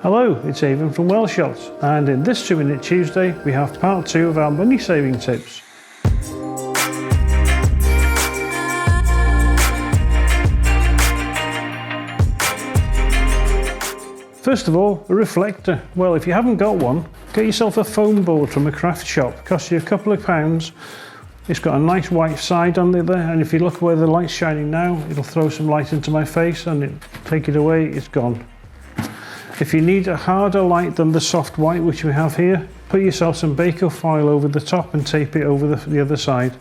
Hello, it's Aidan from Welshot, and in this 2-Minute Tuesday we have part 2 of our money saving tips. First of all, a reflector. Well, if you haven't got one, get yourself a foam board from a craft shop. Costs you a couple of pounds. It's got a nice white side on it there, and if you look where the light's shining now, it'll throw some light into my face and take it away, it's gone. If you need a harder light than the soft white which we have here, put yourself some bacon foil over the top and tape it over the other side.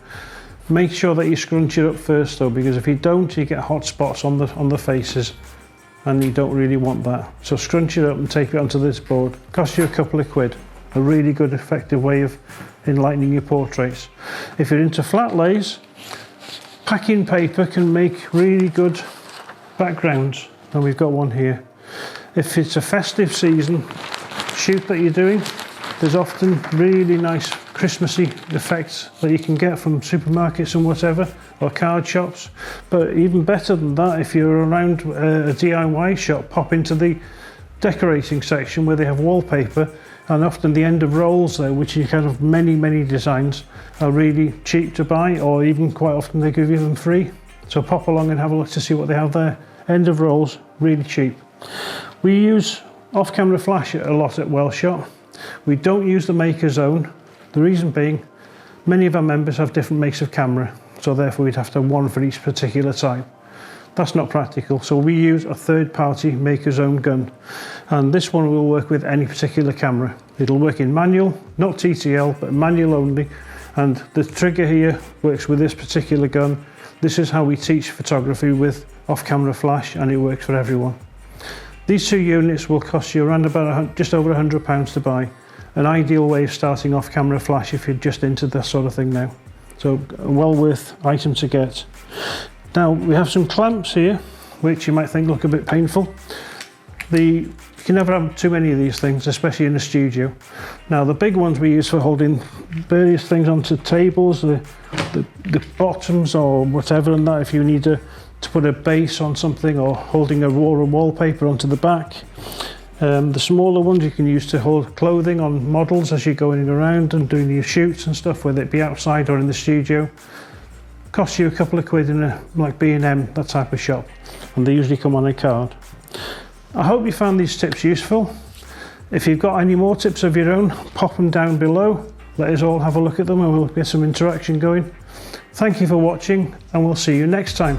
Make sure that you scrunch it up first though, because if you don't, you get hot spots on the faces, and you don't really want that. So scrunch it up and tape it onto this board. Costs you a couple of quid. A really good effective way of enlightening your portraits. If you're into flat lays, packing paper can make really good backgrounds, and we've got one here. If it's a festive season shoot that you're doing, there's often really nice Christmassy effects that you can get from supermarkets and whatever, or card shops. But even better than that, if you're around a DIY shop, pop into the decorating section where they have wallpaper, and often the end of rolls there, which you kind of many designs, are really cheap to buy, or even quite often they give you them free. So pop along and have a look to see what they have there. End of rolls, really cheap. We use off-camera flash a lot at Welshot. We don't use the maker's own. The reason being, many of our members have different makes of camera, so therefore we'd have to have one for each particular type. That's not practical, so we use a third-party maker's own gun, and this one will work with any particular camera. It'll work in manual, not TTL, but manual only, and the trigger here works with this particular gun. This is how we teach photography with off-camera flash, and it works for everyone. These 2 units will cost you around about just over £100 to buy. An ideal way of starting off-camera flash if you're just into this sort of thing now. So a well worth item to get. Now we have some clamps here, which you might think look a bit painful. You can never have too many of these things, especially in a studio. Now the big ones we use for holding various things onto tables, the bottoms or whatever, and that if you need to put a base on something, or holding a raw wallpaper onto the back. The smaller ones you can use to hold clothing on models as you're going around and doing your shoots and stuff, whether it be outside or in the studio. Costs you a couple of quid in a like B&M, that type of shop, and they usually come on a card. I hope you found these tips useful. If you've got any more tips of your own, pop them down below. Let us all have a look at them and we'll get some interaction going. Thank you for watching, and we'll see you next time.